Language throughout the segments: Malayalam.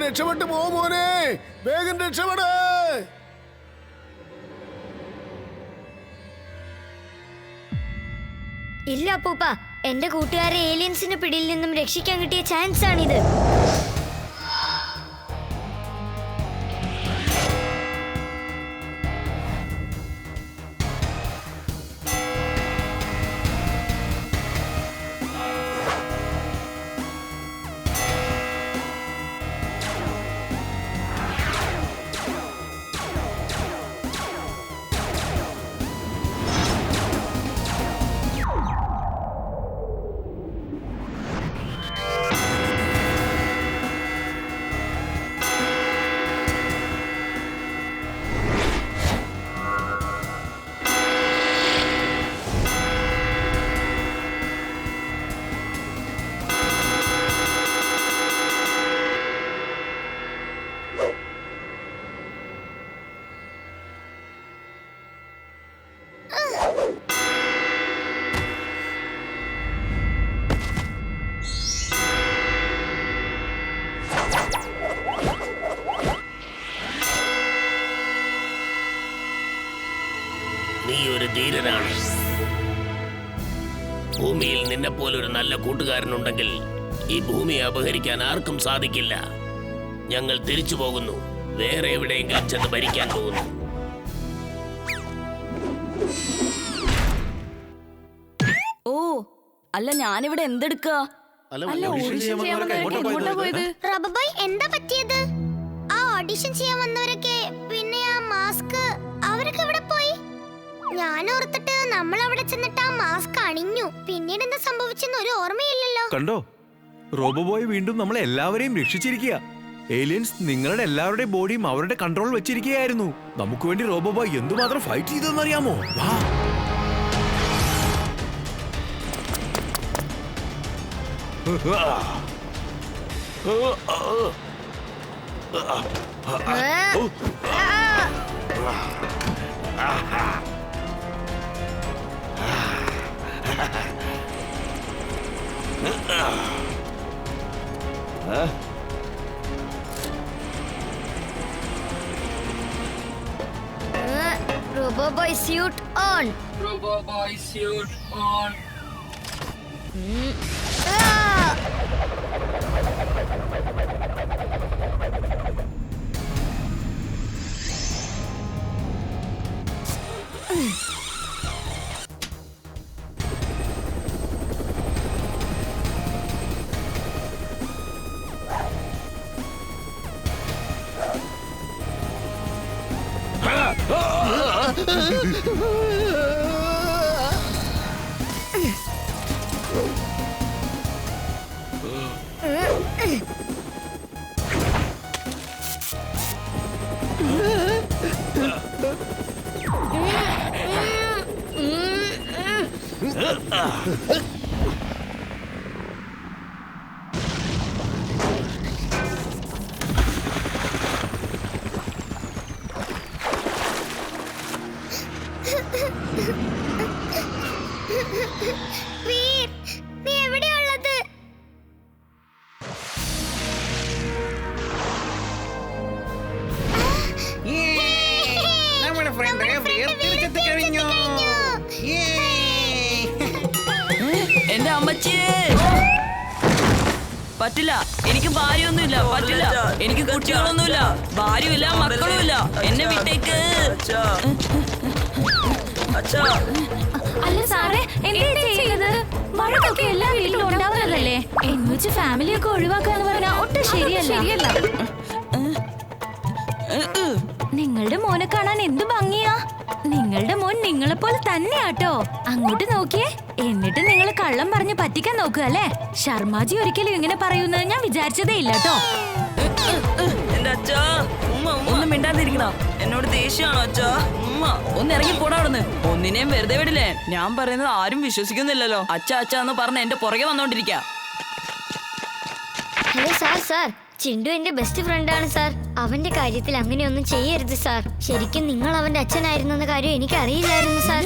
രക്ഷപ്പെട്ടു പോ മോനെ, വേഗം രക്ഷപ്പെട്. ഇല്ല അപ്പൂപ്പ, എന്റെ കൂട്ടുകാരെ ഏലിയൻസിന്റെ പിടിയിൽ നിന്നും രക്ഷിക്കാൻ കിട്ടിയ ചാൻസ് ആണിത്. നീ ഒരു ധീരനാണ്. ഭൂമിയിൽ നിന്നെ പോലൊരു നല്ല കൂട്ടുകാരനുണ്ടെങ്കിൽ ഈ ഭൂമിയെ അപഹരിക്കാൻ ആർക്കും സാധിക്കില്ല. ഞങ്ങൾ തിരിച്ചു പോകുന്നു, വേറെ എവിടെയെങ്കിലും ചെന്ന് ഭരിക്കാൻ പോകുന്നു. ഓ അല്ല, ഞാനിവിടെ എന്തെടുക്കാ? എന്താ പറ്റിയത്? ആ ഓഡിഷൻ ചെയ്യാൻ വന്നവരൊക്കെ, പിന്നെ ആ മാസ്ക്, അവരൊക്കെ ഇവിടെ പോയി? ഞാൻ ഓർത്തിട്ട് നമ്മൾ അവിടെ ചെന്നിട്ട് ആ മാസ്ക് അണിഞ്ഞു, പിന്നീട് എന്താ സംഭവിച്ചെന്ന് ഒരു ഓർമ്മയില്ലല്ലോ. കണ്ടോ, റോബോബോയ് വീണ്ടും നമ്മളെ എല്ലാവരെയും രക്ഷിച്ചിരിക്കുക. ഏലിയൻസ് നിങ്ങളുടെ എല്ലാവരുടെയും ബോഡിയും അവരുടെ കൺട്രോൾ വെച്ചിരിക്കുകയായിരുന്നു. നമുക്ക് വേണ്ടി റോബോബോയ് എന്തുമാത്രം ഫൈറ്റ് ചെയ്തെന്നറിയാമോ? വാ. Roboboy suit on. Roboboy suit on. Veer, നീ എവിടെയുള്ളത്? നമ്മുടെ ഫ്രണ്ട് വീർ തിരിച്ചെത്തി കഴിഞ്ഞു. എന്റെ അമ്മച്ചിയെ പറ്റില്ല, എനിക്ക് ഭാര്യയൊന്നുമില്ല, പറ്റില്ല, എനിക്ക് കുട്ടികളൊന്നുമില്ല, ഭാര്യയുമില്ല, മക്കളുമില്ല, എന്നെ വിട്ടേക്ക്. അല്ല സാറേ, എന്താ ചെയ്യുന്നത്? വഴക്കൊക്കെ എല്ലാ വീട്ടിലും ഉണ്ടാവുന്നതല്ലേ? എന്നുവെച്ച് ഫാമിലിയൊക്കെ ഒഴിവാക്കാന്ന് പറഞ്ഞാൽ ഒട്ടും ശരിയല്ല. നിങ്ങളുടെ മോനെ കാണാൻ എന്ത് ഭംഗിയാ. നിങ്ങളുടെ മോൻ നിങ്ങളെപ്പോലെ തന്നെയാട്ടോ. അങ്ങോട്ട് നോക്കിയേ. എന്നിട്ട് നിങ്ങൾ കള്ളം പറഞ്ഞ് പറ്റിക്കാൻ നോക്കുക അല്ലേ? ശർമാജി ഒരിക്കലും ഇങ്ങനെ പറയുന്നത് ഞാൻ വിചാരിച്ചതേ ഇല്ല കേട്ടോ. എന്റെ അച്ഛാ, ഒന്നും മിണ്ടാതിരിക്കണോ? എന്നോട് ദേഷ്യമാണോ അച്ഛാ? ഉമ്മ ഒന്ന് ഇറങ്ങി പോടാ അവിടുന്ന്. ഒന്നിനെയും വെറുതെ വിടില്ലേ? ഞാൻ പറയുന്നത് ആരും വിശ്വസിക്കുന്നില്ലല്ലോ. അച്ഛാ അച്ഛാ എന്ന് പറഞ്ഞ് എന്റെ പുറകെ വന്നോണ്ടിരിക്ക. ഹലോ സാർ, ചിണ്ടു എന്റെ ബെസ്റ്റ് ഫ്രണ്ടാണ് സാർ. അവന്റെ കാര്യത്തിൽ അങ്ങനെയൊന്നും ചെയ്യരുത് സാർ. ശരിക്കും നിങ്ങൾ അവന്റെ അച്ഛനായിരുന്നെന്ന കാര്യം എനിക്ക് അറിയില്ലായിരുന്നു സാർ.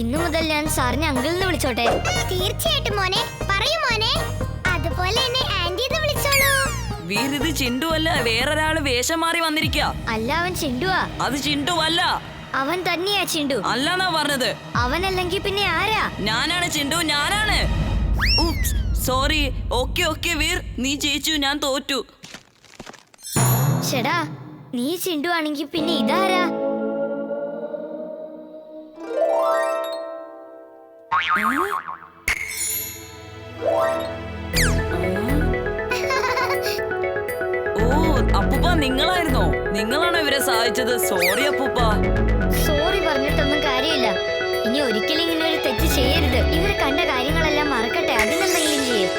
ഇന്നു മുതൽ ഞാൻ സാറിനെ അങ്കിൾ എന്ന് വിളിച്ചോട്ടെ? തീർച്ചയായിട്ടും മോനെ, പറയൂ മോനെ. അതുപോലെ എന്നെ ആന്റി എന്ന് വിളിച്ചോളൂ. വീർ ഇത് ചിണ്ടു അല്ല, വേറൊരാള് വേഷം മാറി വന്നിരിക്ക. അല്ല, അവൻ ചിണ്ടുവാ. അത് ചിണ്ടു അല്ല. അവൻ തന്നെയാ ചിണ്ടു. അല്ലാന്നാ പറഞ്ഞത്. അവനല്ലെങ്കിൽ പിന്നെ ആരാ? ഞാനാണ് ചിണ്ടു, ഞാനാണ്. സോറി. ഓക്കെ വീർ, നീ ജയിച്ചു, ഞാൻ തോറ്റു. ചേടാ, നീ ചിണ്ടു ആണെങ്കിൽ പിന്നെ ഇതാരാ? ഓ, അപ്പൂപ്പ നിങ്ങളായിരുന്നോ? നിങ്ങളാണോ ഇവരെ സഹായിച്ചത്? സോറി അപ്പൂപ്പ. സോറി പറഞ്ഞിട്ടൊന്നും കാര്യമില്ല. ഇനി ഒരിക്കലും ഇങ്ങനെ ഒരു തെറ്റ് ചെയ്യരുത്. ഇവർ കണ്ട കാര്യങ്ങളെല്ലാം മറക്കട്ടെ, അതിനെന്തെങ്കിലും ചെയ്യും.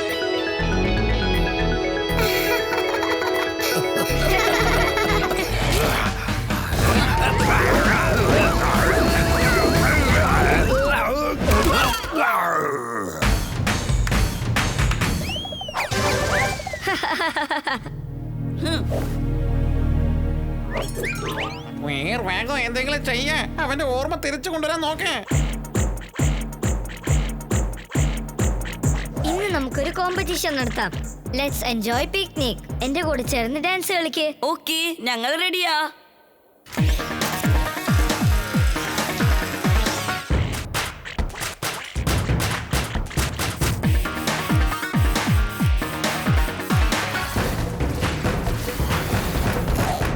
വേഗം എന്തെങ്കിലും ചെയ്യ. അവന്റെ ഓർമ്മ തിരിച്ചു കൊണ്ടുവരാൻ നോക്കേ. ഇന്ന് നമുക്കൊരു കോമ്പറ്റീഷൻ നടത്താം. Let's enjoy picnic. എന്റെ കൂടെ ചേർന്ന് ഡാൻസ് കളിക്ക്. ഓക്കെ, ഞങ്ങൾ റെഡിയാ.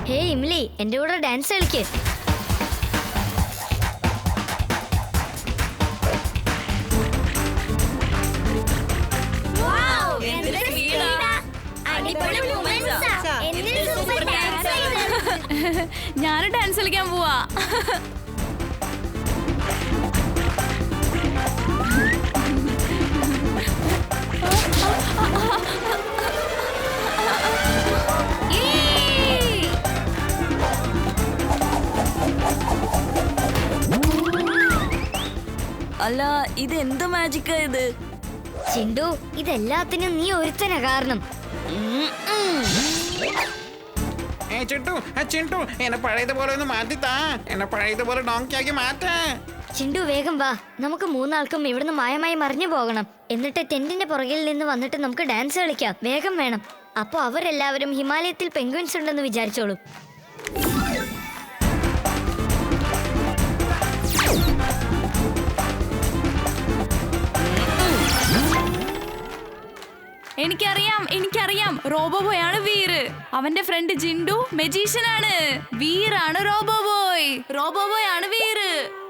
ഹേ ഇംലി, എന്റെ കൂടെ ഡാൻസ് കളിക്ക്. ഞാനും ഡാൻസ് കളിക്കാൻ പോവാ. അല്ല, ഇത് എന്ത് മാജിക്കാ ഇത്? ചിണ്ടു, ഇതെല്ലാത്തിനും നീ ഒരുത്തന കാരണം. ചിണ്ടു എന്നെ പഴയതുപോലെ ഒന്ന് മാറ്റിത്താ. എന്നെ പഴയതുപോലെ ഡോങ്കിയാക്കി മാറ്റാ. ചിണ്ടു വേഗം വാ. നമുക്ക് മൂന്നാൾക്കും ഇവിടുന്ന് മായമായി മറിഞ്ഞു പോകണം. എന്നിട്ട് ടെന്റിന്റെ പുറകിൽ നിന്ന് വന്നിട്ട് നമുക്ക് ഡാൻസ് കളിക്കാം. വേഗം വേണം. അപ്പൊ അവരെല്ലാവരും ഹിമാലയത്തിൽ പെൻഗ്വിൻസ് ഉണ്ടെന്ന് വിചാരിച്ചോളും. എനിക്കറിയാം റോബോബോയാണ് വീർ. അവന്റെ ഫ്രണ്ട് ജിൻഡു മെജീഷ്യനാണ്. വീറാണ് റോബോബോയ്. റോബോബോയ് ആണ് വീർ.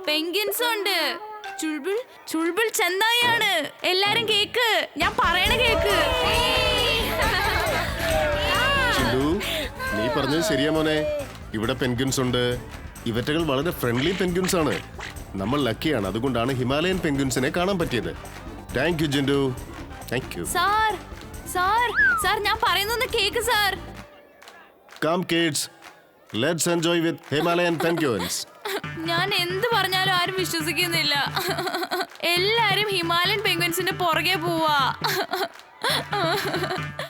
പെൻഗ്വിൻസ് ഉണ്ട്. ചുൾബുൾ ചെന്നായാണ്. എല്ലാരും കേക്ക്, ഞാൻ പറയണ കേക്ക്. ചിണ്ടു, നീ പറഞ്ഞത് ശരിയാ മോനെ. ഇവിടെ പെൻഗ്വിൻസ് ഉണ്ട്. ഇവറ്റകൾ വളരെ ഫ്രണ്ട്ലി പെൻഗ്വിൻസ് ആണ്. നമ്മൾ ലക്കിയാണ്, അതുകൊണ്ടാണ് ഹിമാലയൻ പെൻഗ്വിൻസിനെ കാണാൻ പറ്റിയത്. Thank you Jindu, thank you. Sir ഞാൻ പറയുന്നൊന്ന് കേക്ക് sir. Come kids, let's enjoy with Himalayan penguins. ഞാൻ എന്ത് പറഞ്ഞാലും ആരും വിശ്വസിക്കുന്നില്ല. എല്ലാരും ഹിമാലയൻ പെൻഗ്വിൻസിന്റെ പുറകെ പോവാ.